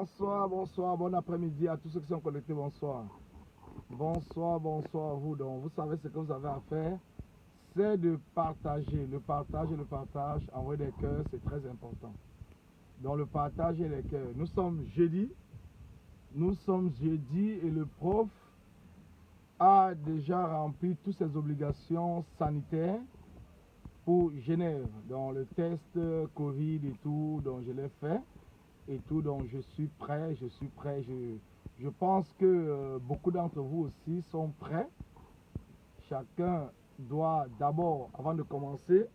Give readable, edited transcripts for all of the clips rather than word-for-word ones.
Bonsoir, bonsoir, bon après-midi à tous ceux qui sont connectés, bonsoir. Bonsoir, bonsoir à vous. Donc, vous savez ce que vous avez à faire, c'est de partager. Le partage et le partage, envoyer des cœurs, c'est très important. Donc, le partage et les cœurs. Nous sommes jeudi et le prof a déjà rempli toutes ses obligations sanitaires pour Genève. Donc, le test Covid et tout, donc je l'ai fait. Et tout, donc je suis prêt. Je pense que beaucoup d'entre vous aussi sont prêts. Chacun doit d'abord, avant de commencer,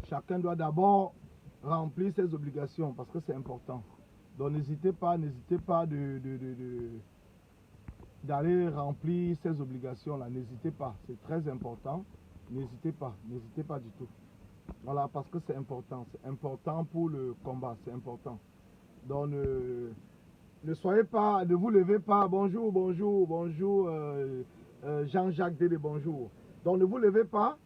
chacun doit d'abord remplir ses obligations parce que c'est important. Donc n'hésitez pas d'aller remplir ses obligations là. N'hésitez pas, c'est très important. N'hésitez pas du tout. Voilà, parce que c'est important pour le combat, c'est important. Donc ne soyez pas, ne vous levez pas, bonjour, Jean-Jacques Dédé, bonjour. Donc ne vous levez pas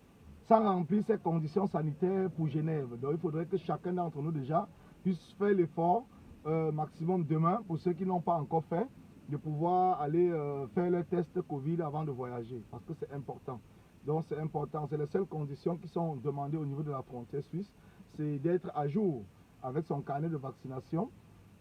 sans remplir ces conditions sanitaires pour Genève. Donc il faudrait que chacun d'entre nous déjà puisse faire l'effort maximum demain, pour ceux qui n'ont pas encore fait, de pouvoir aller faire le test Covid avant de voyager, parce que c'est important. Donc c'est important, c'est les seules conditions qui sont demandées au niveau de la frontière suisse, c'est d'être à jour avec son carnet de vaccination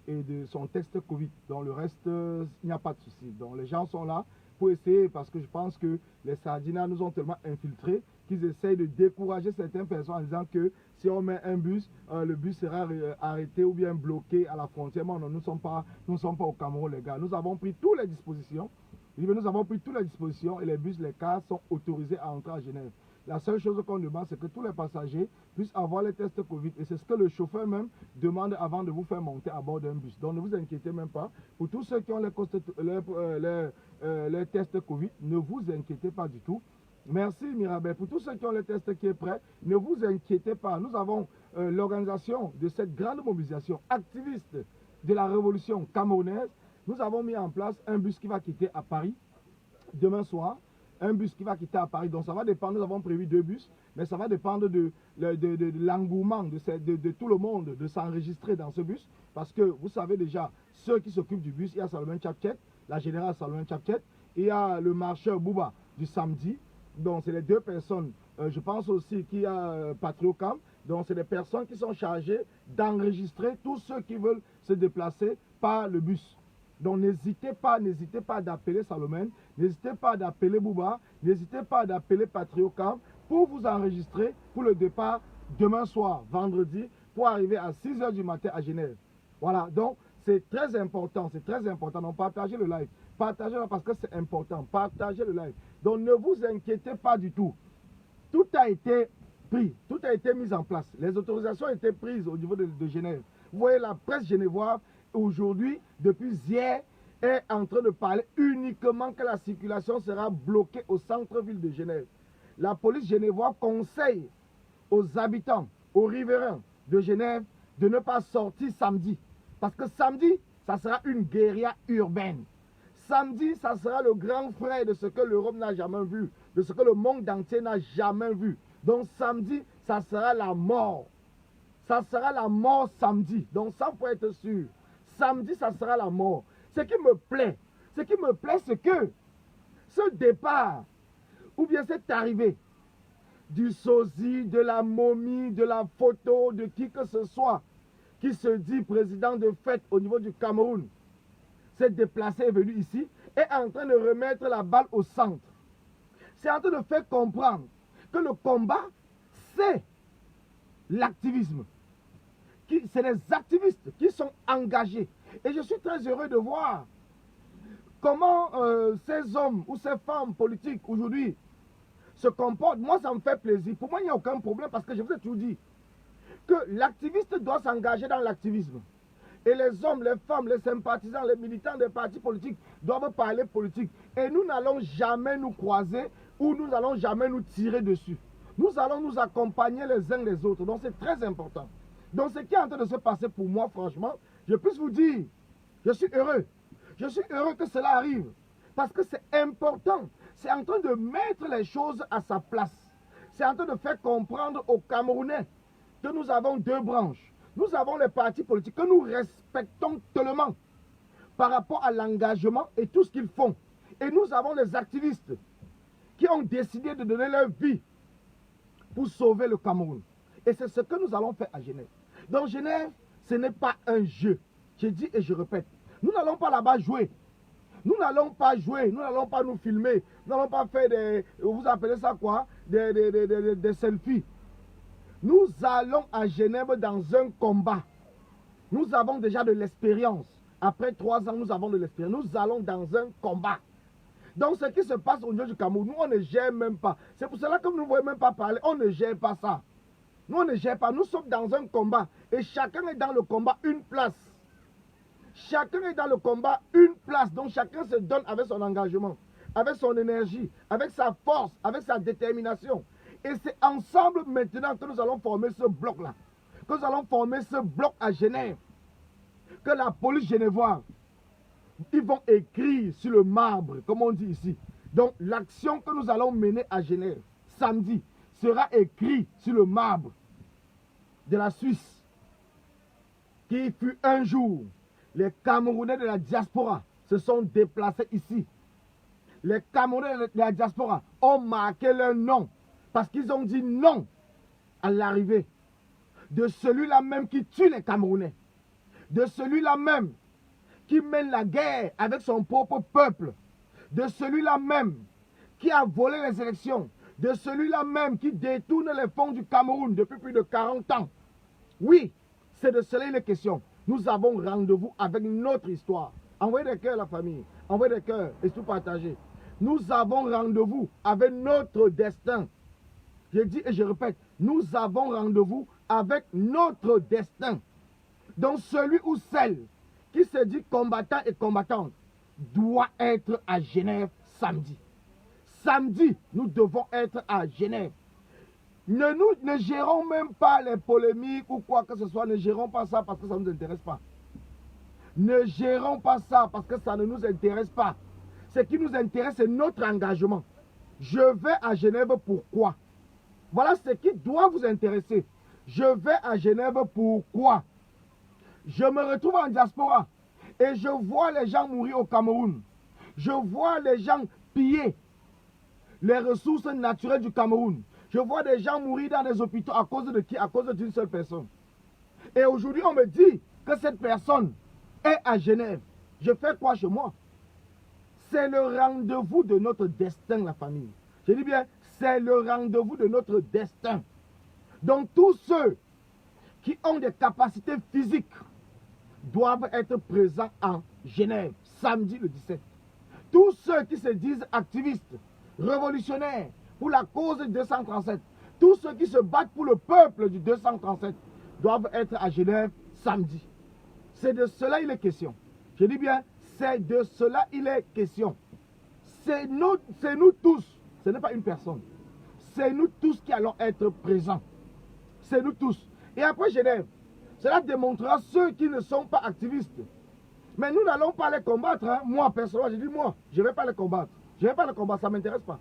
et de son test Covid. Donc le reste, il n'y a pas de souci. Donc les gens sont là pour essayer, parce que je pense que les Sardinats nous ont tellement infiltrés qu'ils essayent de décourager certaines personnes en disant que si on met un bus, le bus sera arrêté ou bien bloqué à la frontière. Non, nous ne sommes pas au Cameroun, les gars. Nous avons pris toutes les dispositions. Nous avons pris toutes les dispositions et les bus, les cars sont autorisés à entrer à Genève. La seule chose qu'on demande, c'est que tous les passagers puissent avoir les tests Covid. Et c'est ce que le chauffeur même demande avant de vous faire monter à bord d'un bus. Donc ne vous inquiétez même pas. Pour tous ceux qui ont les tests Covid, ne vous inquiétez pas du tout. Merci Mirabel. Pour tous ceux qui ont les tests qui est prêt, ne vous inquiétez pas. Nous avons l'organisation de cette grande mobilisation activiste de la révolution camerounaise. Nous avons mis en place un bus qui va quitter à Paris demain soir. Un bus qui va quitter à Paris. Donc ça va dépendre, nous avons prévu 2 bus, mais ça va dépendre de l'engouement de tout le monde de s'enregistrer dans ce bus. Parce que vous savez déjà, ceux qui s'occupent du bus, il y a Salomon Tchapchet, la générale Salomon Tchapchet, et il y a le marcheur Bouba du samedi. Donc c'est les 2 personnes. Je pense aussi qu'il y a Patriocam. Donc c'est des personnes qui sont chargées d'enregistrer tous ceux qui veulent se déplacer par le bus. Donc n'hésitez pas d'appeler Salomon, n'hésitez pas d'appeler Bouba, n'hésitez pas d'appeler Patriocam pour vous enregistrer pour le départ demain soir, vendredi, pour arriver à 6 h du matin à Genève. Voilà, donc c'est très important, Donc partagez le live, partagez-le parce que c'est important, partagez le live. Donc ne vous inquiétez pas du tout. Tout a été pris, tout a été mis en place. Les autorisations ont été prises au niveau de Genève. Vous voyez, la presse genevoise aujourd'hui, depuis hier, est en train de parler uniquement que la circulation sera bloquée au centre-ville de Genève. La police genevoise conseille aux habitants, aux riverains de Genève de ne pas sortir samedi. Parce que samedi, ça sera une guérilla urbaine. Samedi, ça sera le grand frère de ce que l'Europe n'a jamais vu, de ce que le monde entier n'a jamais vu. Donc samedi, ça sera la mort. Ça sera la mort samedi. Donc ça, faut être sûr. Samedi, ça sera la mort. Ce qui me plaît, c'est que ce départ, ou bien cette arrivée du sosie, de la momie, de la photo, de qui que ce soit, qui se dit président de fête au niveau du Cameroun, s'est déplacé, est venu ici, est en train de remettre la balle au centre. C'est en train de faire comprendre que le combat, c'est l'activisme. C'est les activistes qui sont engagés. Et je suis très heureux de voir comment ces hommes ou ces femmes politiques aujourd'hui se comportent. Moi, ça me fait plaisir. Pour moi, il n'y a aucun problème parce que je vous ai toujours dit que l'activiste doit s'engager dans l'activisme. Et les hommes, les femmes, les sympathisants, les militants des partis politiques doivent parler politique. Et nous n'allons jamais nous croiser ou nous n'allons jamais nous tirer dessus. Nous allons nous accompagner les uns les autres. Donc c'est très important. Donc ce qui est en train de se passer pour moi, franchement, je puisse vous dire, je suis heureux. Je suis heureux que cela arrive. Parce que c'est important. C'est en train de mettre les choses à sa place. C'est en train de faire comprendre aux Camerounais que nous avons 2 branches. Nous avons les partis politiques que nous respectons tellement par rapport à l'engagement et tout ce qu'ils font. Et nous avons les activistes qui ont décidé de donner leur vie pour sauver le Cameroun. Et c'est ce que nous allons faire à Genève. Donc Genève, ce n'est pas un jeu. Je dis et je répète, nous n'allons pas là-bas jouer. Nous n'allons pas jouer, nous n'allons pas nous filmer, nous n'allons pas faire des, vous appelez ça quoi, des selfies. Nous allons à Genève dans un combat. Nous avons déjà de l'expérience. Après 3 ans, nous avons de l'expérience. Nous allons dans un combat. Donc, ce qui se passe au niveau du Cameroun, nous, on ne gère même pas. C'est pour cela que nous ne voyons même pas parler. On ne gère pas ça. Nous, on ne gère pas. Nous sommes dans un combat. Et chacun est dans le combat une place. Chacun est dans le combat une place. Donc, chacun se donne avec son engagement, avec son énergie, avec sa force, avec sa détermination. Et c'est ensemble maintenant que nous allons former ce bloc-là. Que nous allons former ce bloc à Genève. Que la police genevoise, ils vont écrire sur le marbre, comme on dit ici. Donc, l'action que nous allons mener à Genève, samedi, sera écrite sur le marbre de la Suisse, qui fut un jour, les Camerounais de la diaspora se sont déplacés ici. Les Camerounais de la diaspora ont marqué leur nom, parce qu'ils ont dit non à l'arrivée de celui-là même qui tue les Camerounais, de celui-là même qui mène la guerre avec son propre peuple, de celui-là même qui a volé les élections, de celui-là même qui détourne les fonds du Cameroun depuis plus de 40 ans. Oui, c'est de cela il est question. Nous avons rendez-vous avec notre histoire. Envoyez des cœurs à la famille, envoyez des cœurs et tout partager. Nous avons rendez-vous avec notre destin. Je dis et je répète, nous avons rendez-vous avec notre destin. Donc celui ou celle qui se dit combattant et combattante doit être à Genève samedi. Samedi, nous devons être à Genève. Ne gérons même pas les polémiques ou quoi que ce soit. Ne gérons pas ça parce que ça ne nous intéresse pas. Ne gérons pas ça parce que ça ne nous intéresse pas. Ce qui nous intéresse, c'est notre engagement. Je vais à Genève pourquoi? Voilà ce qui doit vous intéresser. Je vais à Genève pourquoi? Je me retrouve en diaspora et je vois les gens mourir au Cameroun. Je vois les gens piller les ressources naturelles du Cameroun. Je vois des gens mourir dans des hôpitaux à cause de qui? À cause d'une seule personne. Et aujourd'hui, on me dit que cette personne est à Genève. Je fais quoi chez moi? C'est le rendez-vous de notre destin, la famille. Je dis bien, c'est le rendez-vous de notre destin. Donc tous ceux qui ont des capacités physiques doivent être présents en Genève, samedi le 17. Tous ceux qui se disent activistes, révolutionnaires, pour la cause du 237, tous ceux qui se battent pour le peuple du 237 doivent être à Genève samedi. C'est de cela il est question. Je dis bien, c'est de cela il est question. C'est nous tous, ce n'est pas une personne. C'est nous tous qui allons être présents. C'est nous tous. Et après Genève, cela démontrera ceux qui ne sont pas activistes. Mais nous n'allons pas les combattre. Hein. Moi, personnellement, je dis moi, je ne vais pas les combattre. Je ne vais pas les combattre, ça ne m'intéresse pas.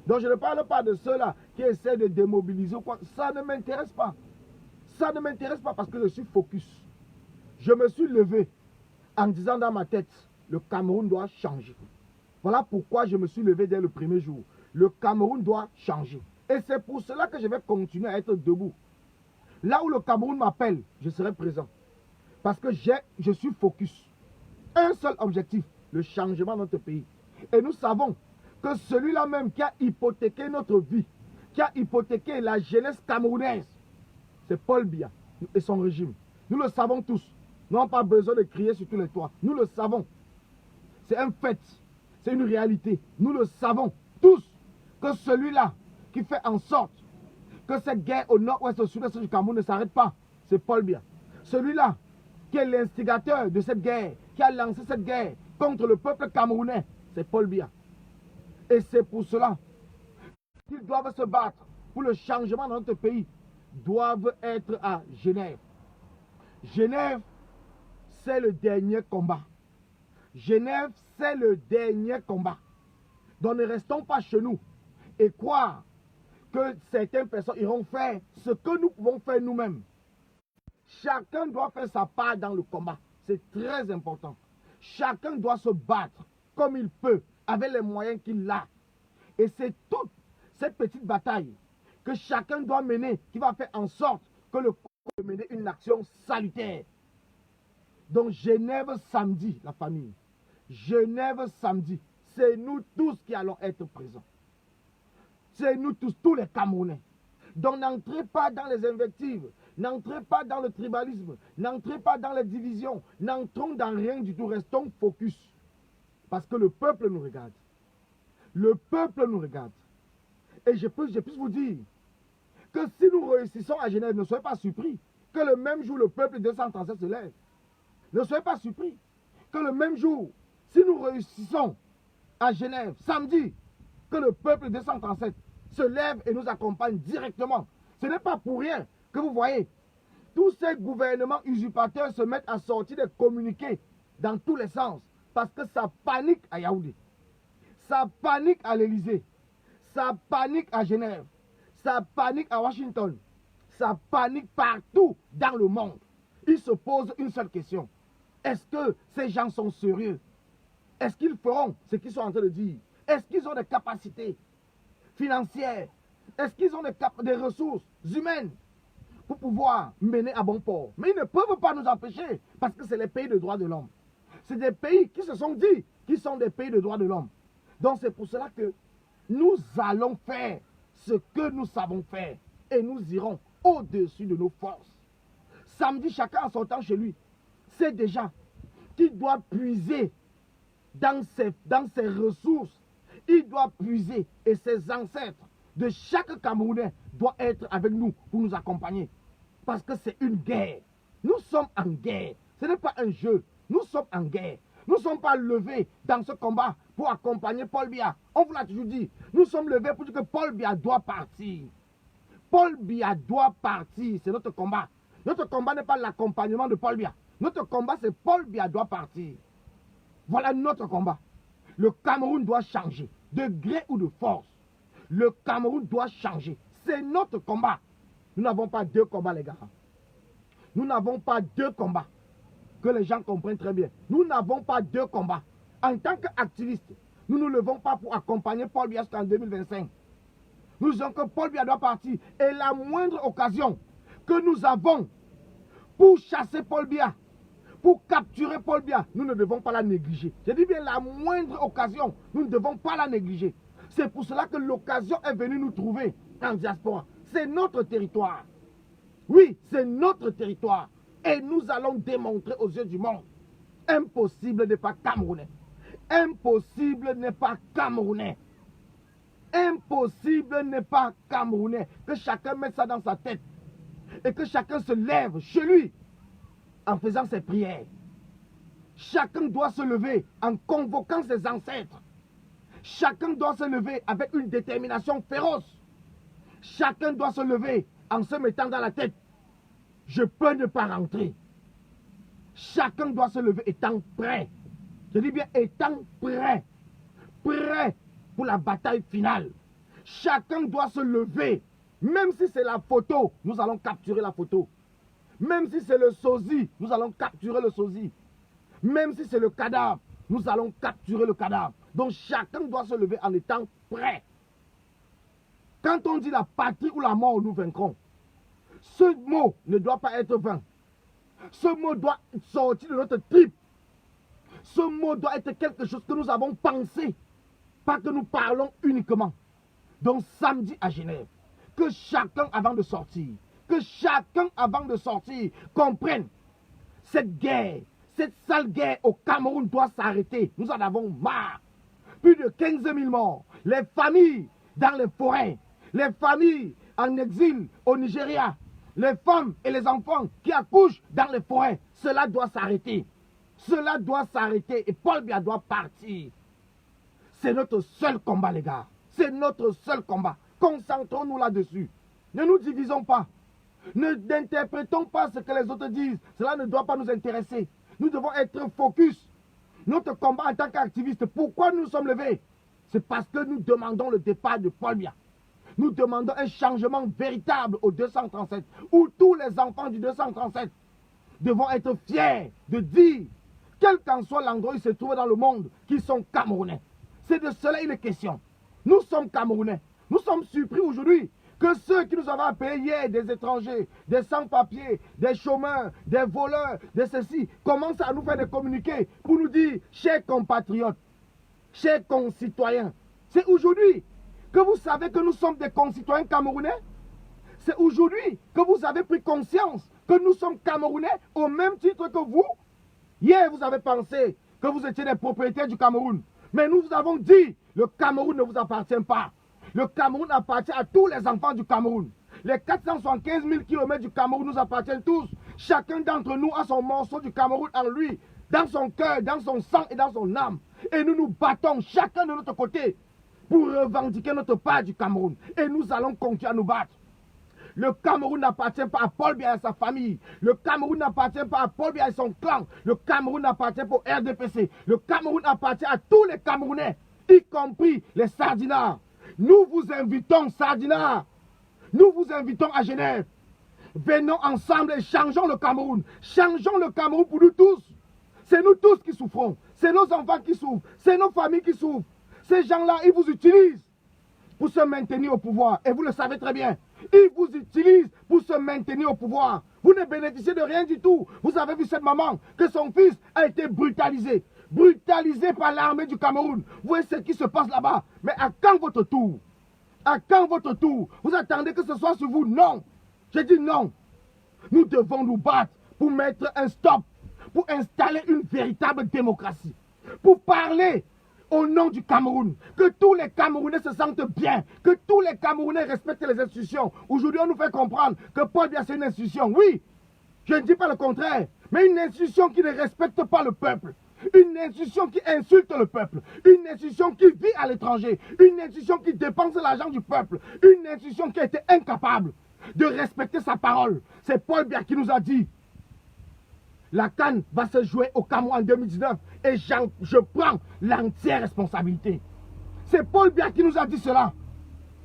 Donc je ne parle pas de ceux-là qui essaient de démobiliser ou quoi. Ça ne m'intéresse pas. Ça ne m'intéresse pas parce que je suis focus. Je me suis levé en disant dans ma tête, le Cameroun doit changer. Voilà pourquoi je me suis levé dès le premier jour. Le Cameroun doit changer. Et c'est pour cela que je vais continuer à être debout. Là où le Cameroun m'appelle, je serai présent. Parce que je suis focus. Un seul objectif, le changement de notre pays. Et nous savons que celui-là même qui a hypothéqué notre vie, qui a hypothéqué la jeunesse camerounaise, c'est Paul Biya et son régime. Nous le savons tous. Nous n'avons pas besoin de crier sur tous les toits. Nous le savons. C'est un fait. C'est une réalité. Nous le savons tous que celui-là qui fait en sorte que cette guerre au nord-ouest, au sud-est du Cameroun ne s'arrête pas, c'est Paul Biya. Celui-là qui est l'instigateur de cette guerre, qui a lancé cette guerre contre le peuple camerounais, c'est Paul Biya. Et c'est pour cela qu'ils doivent se battre pour le changement dans notre pays, doivent être à Genève. Genève, c'est le dernier combat. Genève, c'est le dernier combat. Donc ne restons pas chez nous et croire que certaines personnes iront faire ce que nous pouvons faire nous-mêmes. Chacun doit faire sa part dans le combat. C'est très important. Chacun doit se battre comme il peut, avec les moyens qu'il a. Et c'est toute cette petite bataille que chacun doit mener qui va faire en sorte que le Congo puisse mener une action salutaire. Donc Genève samedi, la famille. Genève samedi. C'est nous tous qui allons être présents. C'est nous tous les Camerounais. Donc n'entrez pas dans les invectives, n'entrez pas dans le tribalisme, n'entrez pas dans les divisions, n'entrons dans rien du tout, restons focus. Parce que le peuple nous regarde. Le peuple nous regarde. Et je puisse vous dire que si nous réussissons à Genève, ne soyez pas surpris que le même jour le peuple 237 se lève. Ne soyez pas surpris que le même jour, si nous réussissons à Genève, samedi, que le peuple 237 se lève et nous accompagne directement. Ce n'est pas pour rien que vous voyez, tous ces gouvernements usurpateurs se mettent à sortir des communiqués dans tous les sens, parce que ça panique à Yaoundé, ça panique à l'Élysée, ça panique à Genève, ça panique à Washington, ça panique partout dans le monde. Ils se posent une seule question. Est-ce que ces gens sont sérieux? Est-ce qu'ils feront ce qu'ils sont en train de dire? Est-ce qu'ils ont des capacités financières? Est-ce qu'ils ont des ressources humaines pour pouvoir mener à bon port? Mais ils ne peuvent pas nous empêcher parce que c'est les pays de droits de l'homme. C'est des pays qui se sont dit qu'ils sont des pays de droits de l'homme. Donc c'est pour cela que nous allons faire ce que nous savons faire et nous irons au-dessus de nos forces. Samedi, chacun en sortant chez lui sait déjà qu'il doit puiser dans ses ressources. Il doit puiser et ses ancêtres de chaque Camerounais doivent être avec nous pour nous accompagner. Parce que c'est une guerre. Nous sommes en guerre. Ce n'est pas un jeu. Nous sommes en guerre. Nous ne sommes pas levés dans ce combat pour accompagner Paul Biya. On vous l'a toujours dit. Nous sommes levés pour dire que Paul Biya doit partir. Paul Biya doit partir. C'est notre combat. Notre combat n'est pas l'accompagnement de Paul Biya. Notre combat, c'est Paul Biya doit partir. Voilà notre combat. Le Cameroun doit changer, de gré ou de force. Le Cameroun doit changer. C'est notre combat. Nous n'avons pas deux combats, les gars. Nous n'avons pas deux combats. Que les gens comprennent très bien. Nous n'avons pas deux combats. En tant qu'activistes, nous ne nous levons pas pour accompagner Paul Biya jusqu'en 2025. Nous disons que Paul Biya doit partir. Et la moindre occasion que nous avons pour chasser Paul Biya, pour capturer Paul Biya, nous ne devons pas la négliger. Je dis bien la moindre occasion, nous ne devons pas la négliger. C'est pour cela que l'occasion est venue nous trouver en diaspora. C'est notre territoire. Oui, c'est notre territoire. Et nous allons démontrer aux yeux du monde. Impossible n'est pas camerounais. Impossible n'est pas camerounais. Impossible n'est pas camerounais. Que chacun mette ça dans sa tête. Et que chacun se lève chez lui en faisant ses prières. Chacun doit se lever en convoquant ses ancêtres. Chacun doit se lever avec une détermination féroce. Chacun doit se lever en se mettant dans la tête. Je peux ne pas rentrer. Chacun doit se lever étant prêt. Je dis bien étant prêt. Prêt pour la bataille finale. Chacun doit se lever. Même si c'est la photo, nous allons capturer la photo. Même si c'est le sosie, nous allons capturer le sosie. Même si c'est le cadavre, nous allons capturer le cadavre. Donc chacun doit se lever en étant prêt. Quand on dit la patrie ou la mort, nous vaincrons. Ce mot ne doit pas être vain. Ce mot doit sortir de notre trip. Ce mot doit être quelque chose que nous avons pensé. Pas que nous parlons uniquement. Donc samedi à Genève, que chacun avant de sortir, comprenne cette guerre, cette sale guerre au Cameroun doit s'arrêter. Nous en avons marre. Plus de 15 000 morts. Les familles dans les forêts, les familles en exil au Nigeria, les femmes et les enfants qui accouchent dans les forêts. Cela doit s'arrêter. Cela doit s'arrêter et Paul Biya doit partir. C'est notre seul combat, les gars. C'est notre seul combat. Concentrons-nous là-dessus. Ne nous divisons pas. N'interprétons pas ce que les autres disent. Cela ne doit pas nous intéresser. Nous devons être focus. Notre combat en tant qu'activiste, pourquoi nous sommes levés? C'est parce que nous demandons le départ de Paul Biya. Nous demandons un changement véritable au 237, où tous les enfants du 237 devront être fiers de dire, quel qu'en soit l'endroit où ils se trouvent dans le monde, qu'ils sont Camerounais. C'est de cela il est question. Nous sommes Camerounais. Nous sommes surpris aujourd'hui que ceux qui nous avaient appelés hier, des étrangers, des sans-papiers, des chômeurs, des voleurs, de ceci, commencent à nous faire des communiqués pour nous dire, chers compatriotes, chers concitoyens, c'est aujourd'hui que vous savez que nous sommes des concitoyens camerounais. C'est aujourd'hui que vous avez pris conscience que nous sommes Camerounais au même titre que vous. Hier, vous avez pensé que vous étiez des propriétaires du Cameroun. Mais nous vous avons dit, le Cameroun ne vous appartient pas. Le Cameroun appartient à tous les enfants du Cameroun. Les 475 000 km du Cameroun nous appartiennent tous. Chacun d'entre nous a son morceau du Cameroun en lui, dans son cœur, dans son sang et dans son âme. Et nous nous battons chacun de notre côté pour revendiquer notre part du Cameroun. Et nous allons continuer à nous battre. Le Cameroun n'appartient pas à Paul Biya et à sa famille. Le Cameroun n'appartient pas à Paul Biya et son clan. Le Cameroun n'appartient pas au RDPC. Le Cameroun appartient à tous les Camerounais, y compris les Sardinards. Nous vous invitons, Sardinards. Nous vous invitons à Genève. Venons ensemble et changeons le Cameroun. Changeons le Cameroun pour nous tous. C'est nous tous qui souffrons. C'est nos enfants qui souffrent. C'est nos familles qui souffrent. Ces gens-là, ils vous utilisent pour se maintenir au pouvoir. Et vous le savez très bien. Ils vous utilisent pour se maintenir au pouvoir. Vous ne bénéficiez de rien du tout. Vous avez vu cette maman, que son fils a été brutalisé. Brutalisé par l'armée du Cameroun. Vous voyez ce qui se passe là-bas. Mais à quand votre tour? À quand votre tour? Vous attendez que ce soit sur vous? Non. J'ai dit non. Nous devons nous battre pour mettre un stop, pour installer une véritable démocratie, pour parler au nom du Cameroun, que tous les Camerounais se sentent bien, que tous les Camerounais respectent les institutions. Aujourd'hui, on nous fait comprendre que Paul Biya, c'est une institution. Oui, je ne dis pas le contraire, mais une institution qui ne respecte pas le peuple. Une institution qui insulte le peuple, une institution qui vit à l'étranger, une institution qui dépense l'argent du peuple, une institution qui a été incapable de respecter sa parole. C'est Paul Biya qui nous a dit, la CAN va se jouer au Cameroun en 2019 et je prends l'entière responsabilité. C'est Paul Biya qui nous a dit cela.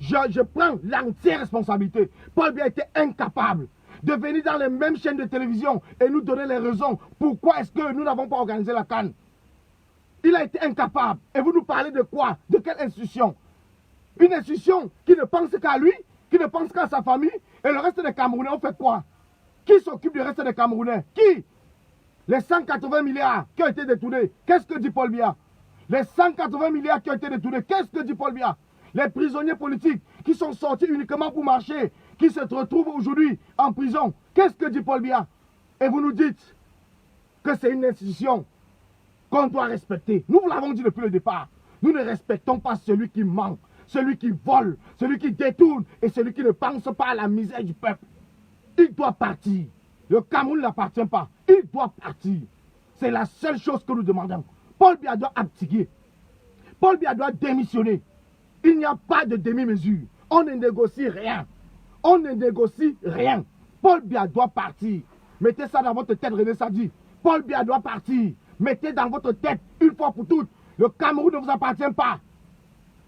Je prends l'entière responsabilité. Paul Biya était incapable de venir dans les mêmes chaînes de télévision et nous donner les raisons. Pourquoi est-ce que nous n'avons pas organisé la CAN? Il a été incapable. Et vous nous parlez de quoi? De quelle institution? Une institution qui ne pense qu'à lui, qui ne pense qu'à sa famille. Et le reste des Camerounais, on fait quoi? Qui s'occupe du reste des Camerounais? Qui? Les 180 milliards qui ont été détournés, qu'est-ce que dit Paul Biya? Les 180 milliards qui ont été détournés, qu'est-ce que dit Paul Biya? Les prisonniers politiques qui sont sortis uniquement pour marcher, qui se retrouvent aujourd'hui en prison, qu'est-ce que dit Paul Biya? Et vous nous dites que c'est une institution qu'on doit respecter. Nous vous l'avons dit depuis le départ. Nous ne respectons pas celui qui ment, celui qui vole, celui qui détourne et celui qui ne pense pas à la misère du peuple. Il doit partir. Le Cameroun n'appartient pas. Il doit partir. C'est la seule chose que nous demandons. Paul Biya doit abdiquer. Paul Biya doit démissionner. Il n'y a pas de demi-mesure. On ne négocie rien. On ne négocie rien. Paul Biya doit partir. Mettez ça dans votre tête, René Sadi. Paul Biya doit partir. Mettez dans votre tête, une fois pour toutes, le Cameroun ne vous appartient pas.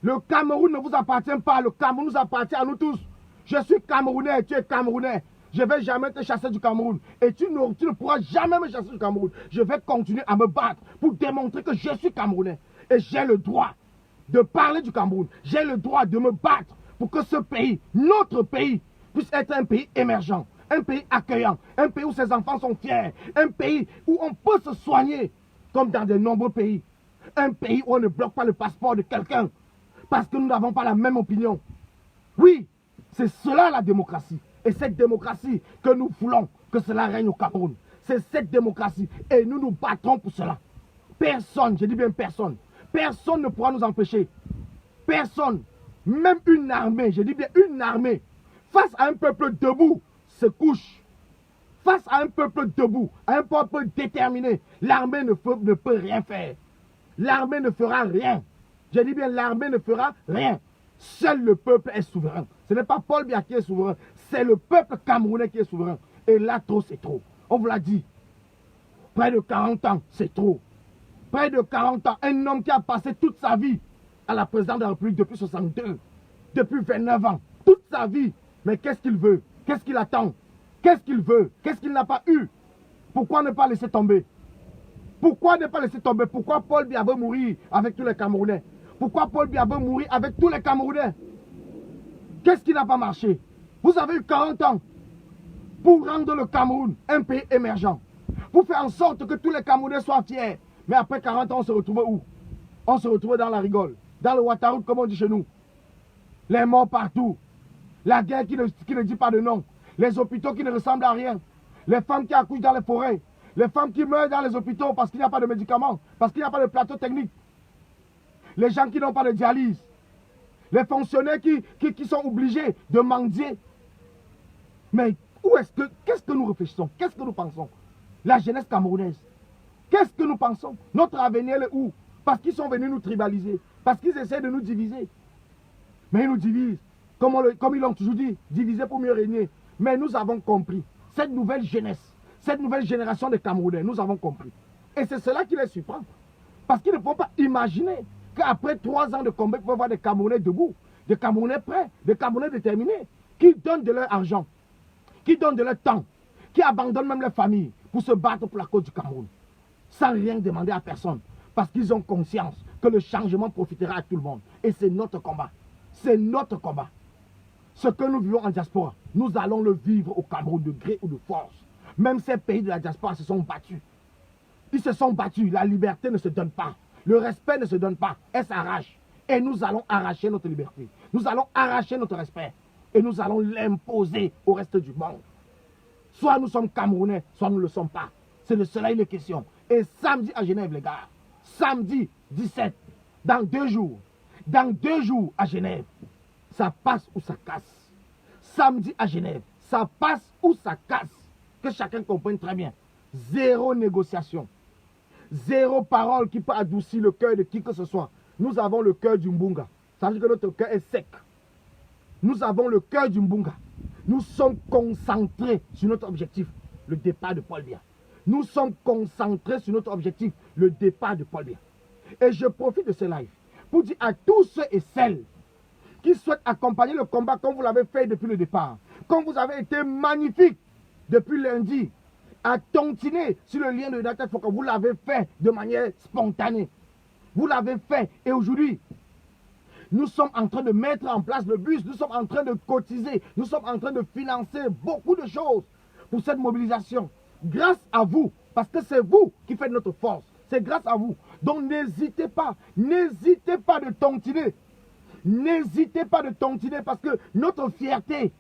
Le Cameroun ne vous appartient pas. Le Cameroun nous appartient à nous tous. Je suis Camerounais, tu es Camerounais. Je ne vais jamais te chasser du Cameroun. Et tu ne pourras jamais me chasser du Cameroun. Je vais continuer à me battre pour démontrer que je suis Camerounais. Et j'ai le droit de parler du Cameroun. J'ai le droit de me battre pour que ce pays, notre pays, puisse être un pays émergent. Un pays accueillant. Un pays où ses enfants sont fiers. Un pays où on peut se soigner comme dans de nombreux pays. Un pays où on ne bloque pas le passeport de quelqu'un parce que nous n'avons pas la même opinion. Oui, c'est cela la démocratie. Et cette démocratie que nous voulons que cela règne au Cameroun. C'est cette démocratie. Et nous nous battrons pour cela. Personne, je dis bien personne, personne ne pourra nous empêcher. Personne, même une armée, je dis bien une armée, face à un peuple debout, se couche. Face à un peuple debout, à un peuple déterminé, l'armée ne peut rien faire. L'armée ne fera rien. Je dis bien l'armée ne fera rien. Seul le peuple est souverain. Ce n'est pas Paul Biya qui est souverain, c'est le peuple camerounais qui est souverain. Et là, trop, c'est trop. On vous l'a dit. Près de 40 ans, c'est trop. Près de 40 ans, un homme qui a passé toute sa vie à la présidence de la République depuis 62, depuis 29 ans. toute sa vie. Mais qu'est-ce qu'il veut? Qu'est-ce qu'il attend? Qu'est-ce qu'il veut? Qu'est-ce qu'il n'a pas eu? Pourquoi ne pas laisser tomber? Pourquoi ne pas laisser tomber? Pourquoi Paul Biya veut mourir avec tous les Camerounais? Pourquoi Paul Biya veut mourir avec tous les Camerounais? Qu'est-ce qui n'a pas marché? Vous avez eu 40 ans pour rendre le Cameroun un pays émergent. Pour faire en sorte que tous les Camerounais soient fiers. Mais après 40 ans, on se retrouve où? On se retrouve dans la rigole. Dans le Ouattara, comme on dit chez nous. Les morts partout. La guerre qui ne dit pas de nom. Les hôpitaux qui ne ressemblent à rien. Les femmes qui accouchent dans les forêts. Les femmes qui meurent dans les hôpitaux parce qu'il n'y a pas de médicaments. Parce qu'il n'y a pas de plateau technique. Les gens qui n'ont pas de dialyse. Les fonctionnaires qui sont obligés de mendier. Mais qu'est-ce que nous réfléchissons? Qu'est-ce que nous pensons? La jeunesse camerounaise. Qu'est-ce que nous pensons? Notre avenir est où? Parce qu'ils sont venus nous tribaliser. Parce qu'ils essaient de nous diviser. Mais ils nous divisent. Comme ils l'ont toujours dit, diviser pour mieux régner. Mais nous avons compris. Cette nouvelle jeunesse, cette nouvelle génération de Camerounais, nous avons compris. Et c'est cela qui les surprend. Parce qu'ils ne peuvent pas imaginer qu'après 3 ans de combat, ils peuvent voir des Camerounais debout, des Camerounais prêts, des Camerounais déterminés, qui donnent de leur argent, qui donnent de leur temps, qui abandonnent même leur famille pour se battre pour la cause du Cameroun, sans rien demander à personne. Parce qu'ils ont conscience que le changement profitera à tout le monde. Et c'est notre combat. C'est notre combat. Ce que nous vivons en diaspora, nous allons le vivre au Cameroun de gré ou de force. Même ces pays de la diaspora se sont battus. Ils se sont battus. La liberté ne se donne pas. Le respect ne se donne pas. Elle s'arrache. Et nous allons arracher notre liberté. Nous allons arracher notre respect. Et nous allons l'imposer au reste du monde. Soit nous sommes Camerounais, soit nous ne le sommes pas. C'est de cela il est question. Et samedi à Genève, les gars. Samedi 17, dans 2 jours. Dans 2 jours à Genève. Ça passe ou ça casse. Samedi à Genève, ça passe ou ça casse. Que chacun comprenne très bien. 0 négociation. 0 parole qui peut adoucir le cœur de qui que ce soit. Nous avons le cœur du Mbunga. Ça veut dire que notre cœur est sec. Nous avons le cœur du Mbunga. Nous sommes concentrés sur notre objectif, le départ de Paul Biya. Nous sommes concentrés sur notre objectif, le départ de Paul Biya. Et je profite de ce live pour dire à tous ceux et celles qui souhaitent accompagner le combat comme vous l'avez fait depuis le départ, comme vous avez été magnifique depuis lundi, à tontiner sur le lien de United Focus, vous l'avez fait de manière spontanée. Vous l'avez fait et aujourd'hui, nous sommes en train de mettre en place le bus, nous sommes en train de cotiser, nous sommes en train de financer beaucoup de choses pour cette mobilisation. Grâce à vous, parce que c'est vous qui faites notre force, c'est grâce à vous. Donc n'hésitez pas de tontiner. N'hésitez pas de tontiner parce que notre fierté,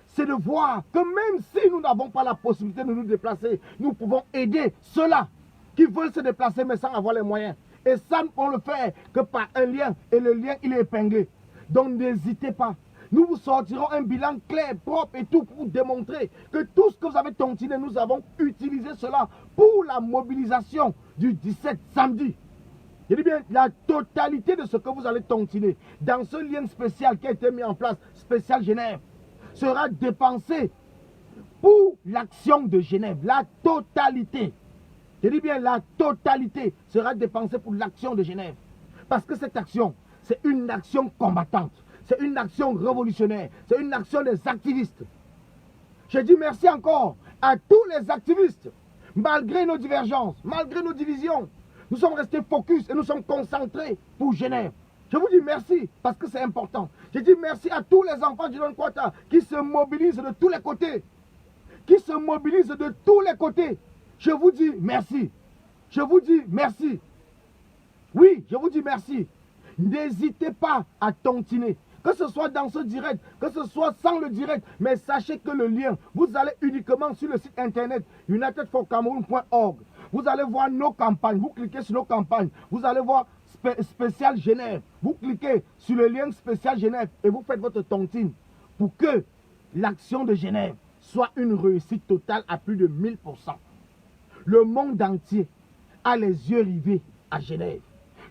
c'est de voir que même si nous n'avons pas la possibilité de nous déplacer, nous pouvons aider ceux-là qui veulent se déplacer mais sans avoir les moyens. Et ça, on le fait que par un lien. Et le lien, il est épinglé. Donc n'hésitez pas. Nous vous sortirons un bilan clair, propre et tout pour démontrer que tout ce que vous avez tontiné, nous avons utilisé cela pour la mobilisation du 17 samedi. Je dis bien, la totalité de ce que vous allez tontiner dans ce lien spécial qui a été mis en place, spécial Genève, sera dépensé pour l'action de Genève. La totalité. Je dis bien, la totalité sera dépensée pour l'action de Genève. Parce que cette action, c'est une action combattante. C'est une action révolutionnaire. C'est une action des activistes. Je dis merci encore à tous les activistes. Malgré nos divergences, malgré nos divisions, nous sommes restés focus et nous sommes concentrés pour Genève. Je vous dis merci parce que c'est important. Je dis merci à tous les enfants du Don Kwata qui se mobilisent de tous les côtés. Qui se mobilisent de tous les côtés. Je vous dis merci. Je vous dis merci. Oui, je vous dis merci. N'hésitez pas à tontiner. Que ce soit dans ce direct, que ce soit sans le direct. Mais sachez que le lien, vous allez uniquement sur le site internet unitedforcameroun.org. Vous allez voir nos campagnes. Vous cliquez sur nos campagnes. Vous allez voir spécial Genève. Vous cliquez sur le lien spécial Genève et vous faites votre tontine pour que l'action de Genève soit une réussite totale à plus de 1000%. Le monde entier a les yeux rivés à Genève.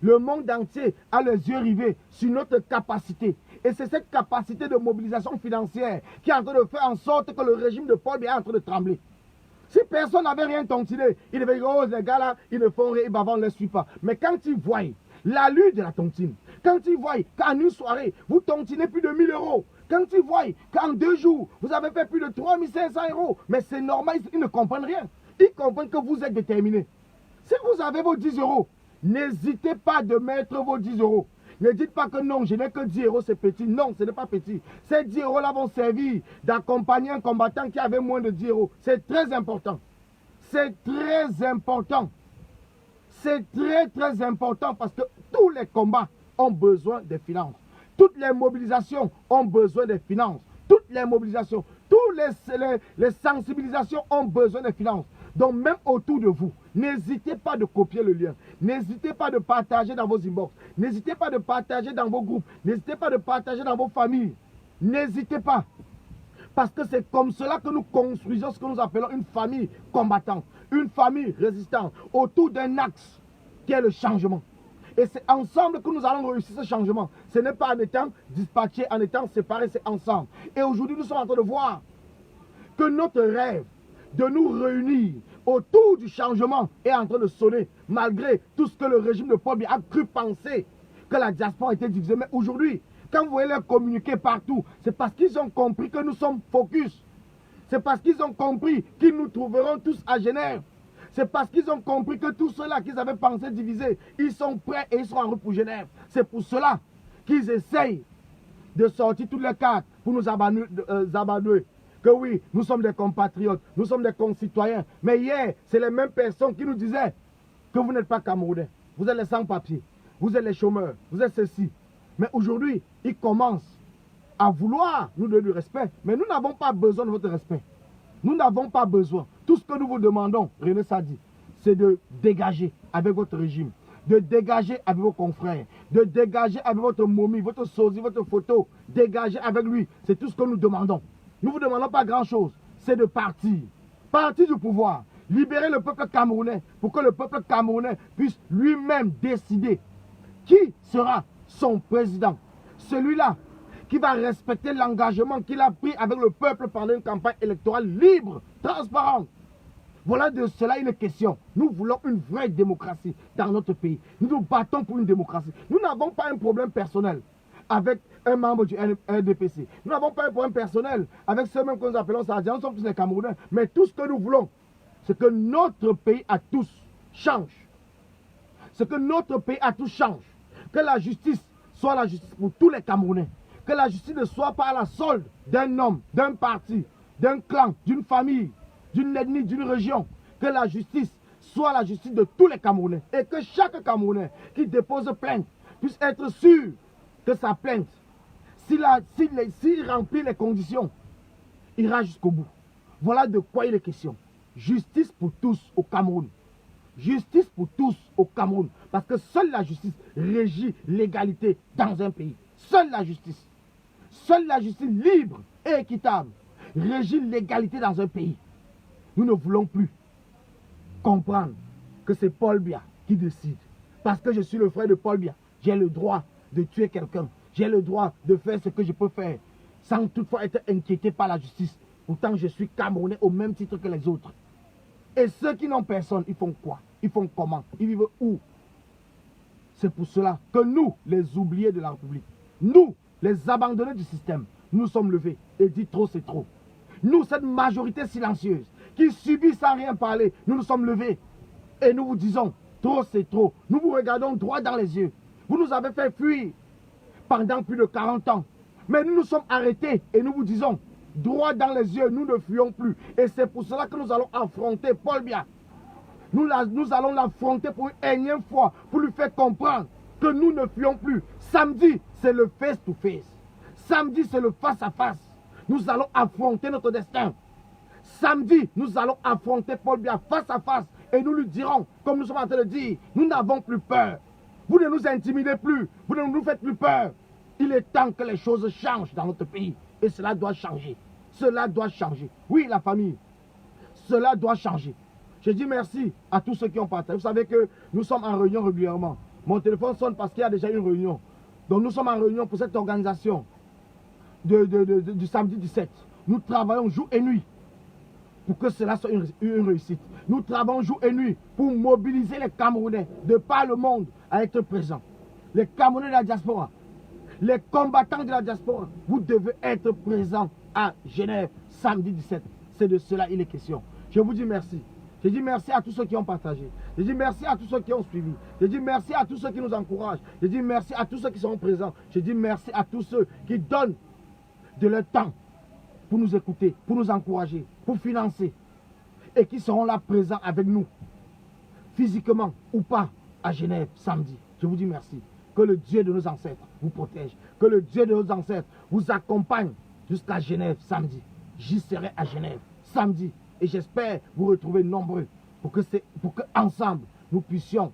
Le monde entier a les yeux rivés sur notre capacité. Et c'est cette capacité de mobilisation financière qui est en train de faire en sorte que le régime de Paul Biya est en train de trembler. Si personne n'avait rien tontiner, il devait dire, oh les gars là, ils ne font rien, ils ne les suivent pas. Mais quand ils voient l'allure de la tontine, quand ils voient qu'en une soirée, vous tontinez plus de 1000 €, Quand ils voient qu'en 2 jours, vous avez fait plus de 3500 €, mais c'est normal, ils ne comprennent rien. Ils comprennent que vous êtes déterminés. Si vous avez vos 10 €, n'hésitez pas de mettre vos 10 €. Ne dites pas que non, je n'ai que 10 €, c'est petit. Non, ce n'est pas petit. Ces 10 € là vont servir d'accompagner un combattant qui avait moins de 10 €. C'est très important. C'est très important. C'est très, très important parce que tous les combats ont besoin de finances. Toutes les mobilisations ont besoin de finances. Toutes les mobilisations, toutes les sensibilisations ont besoin de finances. Donc même autour de vous, n'hésitez pas de copier le lien. N'hésitez pas de partager dans vos inbox. N'hésitez pas de partager dans vos groupes. N'hésitez pas de partager dans vos familles. N'hésitez pas. Parce que c'est comme cela que nous construisons ce que nous appelons une famille combattante. Une famille résistante autour d'un axe qui est le changement. Et c'est ensemble que nous allons réussir ce changement. Ce n'est pas en étant dispatchés, en étant séparés, c'est ensemble. Et aujourd'hui, nous sommes en train de voir que notre rêve de nous réunir autour du changement est en train de sonner, malgré tout ce que le régime de Paul Biya a cru penser que la diaspora était divisée. Mais aujourd'hui, quand vous voyez les communiquer partout, c'est parce qu'ils ont compris que nous sommes focus. C'est parce qu'ils ont compris qu'ils nous trouveront tous à Genève. C'est parce qu'ils ont compris que tout cela qu'ils avaient pensé diviser, ils sont prêts et ils sont en route pour Genève. C'est pour cela qu'ils essayent de sortir toutes les cartes pour nous abandonner. Que oui, nous sommes des compatriotes, nous sommes des concitoyens. Mais hier, c'est les mêmes personnes qui nous disaient que vous n'êtes pas Camerounais. Vous êtes les sans-papiers, vous êtes les chômeurs, vous êtes ceci. Mais aujourd'hui, ils commencent à vouloir nous donner du respect. Mais nous n'avons pas besoin de votre respect. Nous n'avons pas besoin. Tout ce que nous vous demandons, René Sadi, c'est de dégager avec votre régime, de dégager avec vos confrères, de dégager avec votre momie, votre sosie, votre photo, dégager avec lui. C'est tout ce que nous demandons. Nous ne vous demandons pas grand-chose. C'est de partir. Partir du pouvoir. Libérer le peuple camerounais pour que le peuple camerounais puisse lui-même décider qui sera son président. Celui-là qui va respecter l'engagement qu'il a pris avec le peuple pendant une campagne électorale libre, transparente. Voilà de cela une question. Nous voulons une vraie démocratie dans notre pays. Nous nous battons pour une démocratie. Nous n'avons pas un problème personnel avec un membre du RDPC. Nous n'avons pas un problème personnel avec ceux mêmes que nous appelons ça. Nous sommes tous des Camerounais. Mais tout ce que nous voulons, c'est que notre pays à tous change. C'est que notre pays à tous change. Que la justice soit la justice pour tous les Camerounais. Que la justice ne soit pas à la solde d'un homme, d'un parti, d'un clan, d'une famille, d'une ethnie, d'une région. Que la justice soit la justice de tous les Camerounais. Et que chaque Camerounais qui dépose plainte puisse être sûr que sa plainte, s'il remplit les conditions, ira jusqu'au bout. Voilà de quoi il est question. Justice pour tous au Cameroun. Justice pour tous au Cameroun. Parce que seule la justice régit l'égalité dans un pays. Seule la justice libre et équitable régit l'égalité dans un pays. Nous ne voulons plus comprendre que c'est Paul Biya qui décide. Parce que je suis le frère de Paul Biya, j'ai le droit de tuer quelqu'un. J'ai le droit de faire ce que je peux faire sans toutefois être inquiété par la justice. Pourtant, je suis Camerounais au même titre que les autres. Et ceux qui n'ont personne, ils font quoi? Ils font comment? Ils vivent où? C'est pour cela que nous, les oubliés de la République, nous, les abandonnés du système, nous sommes levés et dit trop c'est trop. Nous, cette majorité silencieuse qui subit sans rien parler, nous nous sommes levés et nous vous disons trop c'est trop. Nous vous regardons droit dans les yeux. Vous nous avez fait fuir pendant plus de 40 ans. Mais nous nous sommes arrêtés et nous vous disons droit dans les yeux, nous ne fuyons plus. Et c'est pour cela que nous allons affronter Paul Biya. Nous allons l'affronter pour une énième fois, pour lui faire comprendre que nous ne fuyons plus. Samedi, c'est le face-to-face. Samedi, c'est le face-à-face. Nous allons affronter notre destin. Samedi, nous allons affronter Paul Biya face à face. Et nous lui dirons, comme nous sommes en train de dire, nous n'avons plus peur. Vous ne nous intimidez plus. Vous ne nous faites plus peur. Il est temps que les choses changent dans notre pays. Et cela doit changer. Cela doit changer. Oui, la famille. Cela doit changer. Je dis merci à tous ceux qui ont partagé. Vous savez que nous sommes en réunion régulièrement. Mon téléphone sonne parce qu'il y a déjà une réunion. Donc nous sommes en réunion pour cette organisation du samedi 17. Nous travaillons jour et nuit pour que cela soit une réussite. Nous travaillons jour et nuit pour mobiliser les Camerounais de par le monde à être présents. Les Camerounais de la diaspora, Les combattants de la diaspora, vous devez être présents à Genève samedi 17. C'est de cela il est question. Je vous dis merci. Je dis merci à tous ceux qui ont partagé. Je dis merci à tous ceux qui ont suivi. Je dis merci à tous ceux qui nous encouragent. Je dis merci à tous ceux qui seront présents. Je dis merci à tous ceux qui donnent de leur temps pour nous écouter, pour nous encourager, pour financer. Et qui seront là présents avec nous, physiquement ou pas, à Genève samedi. Je vous dis merci. Que le Dieu de nos ancêtres vous protège. Que le Dieu de nos ancêtres vous accompagne jusqu'à Genève samedi. J'y serai à Genève samedi. Et j'espère vous retrouver nombreux pour que ensemble nous puissions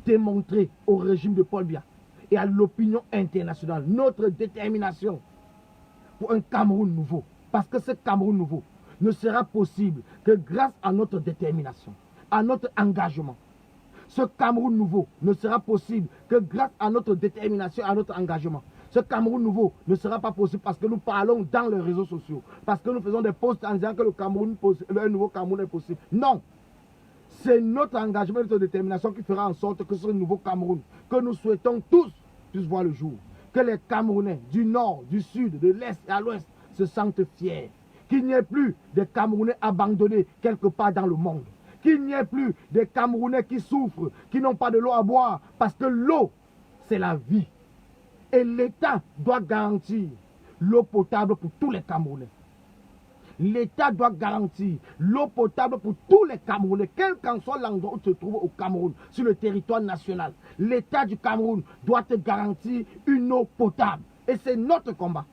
démontrer au régime de Paul Biya et à l'opinion internationale notre détermination pour un Cameroun nouveau. Parce que ce Cameroun nouveau ne sera possible que grâce à notre détermination, à notre engagement. Ce Cameroun nouveau ne sera possible que grâce à notre détermination, à notre engagement. Ce Cameroun nouveau ne sera pas possible parce que nous parlons dans les réseaux sociaux, parce que nous faisons des posts en disant que le nouveau Cameroun est possible. Non, c'est notre engagement et notre détermination qui fera en sorte que ce nouveau Cameroun, que nous souhaitons tous, puisse voir le jour. Que les Camerounais du nord, du sud, de l'est et à l'ouest se sentent fiers. Qu'il n'y ait plus de Camerounais abandonnés quelque part dans le monde. Qu'il n'y ait plus de Camerounais qui souffrent, qui n'ont pas de l'eau à boire, parce que l'eau, c'est la vie. Et l'État doit garantir l'eau potable pour tous les Camerounais. L'État doit garantir l'eau potable pour tous les Camerounais, quel qu'en soit l'endroit où tu te trouves au Cameroun, sur le territoire national. L'État du Cameroun doit te garantir une eau potable. Et c'est notre combat.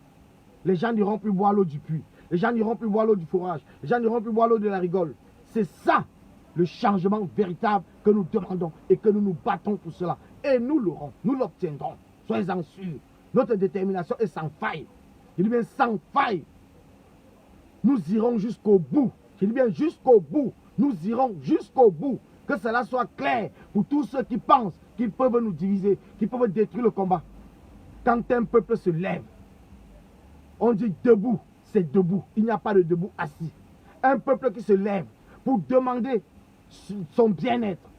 Les gens n'iront plus boire l'eau du puits. Les gens n'iront plus boire l'eau du forage. Les gens n'iront plus boire l'eau de la rigole. C'est ça le changement véritable que nous demandons et que nous nous battons pour cela. Et nous l'aurons, nous l'obtiendrons. Soyez-en sûrs. Notre détermination est sans faille. Je dis bien sans faille. Nous irons jusqu'au bout. Je dis bien jusqu'au bout. Nous irons jusqu'au bout. Que cela soit clair pour tous ceux qui pensent qu'ils peuvent nous diviser, qu'ils peuvent détruire le combat. Quand un peuple se lève, on dit debout, c'est debout. Il n'y a pas de debout assis. Un peuple qui se lève pour demander son bien-être,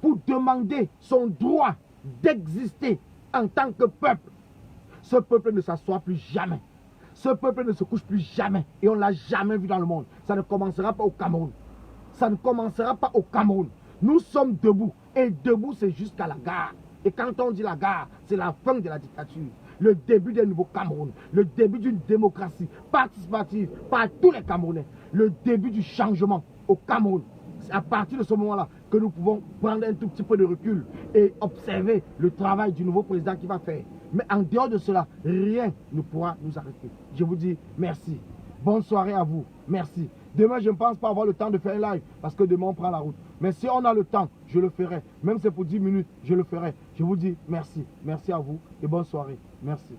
pour demander son droit d'exister en tant que peuple. Ce peuple ne s'assoit plus jamais. Ce peuple ne se couche plus jamais. Et on ne l'a jamais vu dans le monde. Ça ne commencera pas au Cameroun. Ça ne commencera pas au Cameroun. Nous sommes debout. Et debout, c'est jusqu'à la gare. Et quand on dit la gare, c'est la fin de la dictature. Le début d'un nouveau Cameroun. Le début d'une démocratie participative par tous les Camerounais. Le début du changement au Cameroun. C'est à partir de ce moment-là que nous pouvons prendre un tout petit peu de recul et observer le travail du nouveau président qui va faire. Mais en dehors de cela, rien ne pourra nous arrêter. Je vous dis merci. Bonne soirée à vous. Merci. Demain, je ne pense pas avoir le temps de faire un live parce que demain, on prend la route. Mais si on a le temps, je le ferai. Même si c'est pour 10 minutes, je le ferai. Je vous dis merci. Merci à vous et bonne soirée. Merci.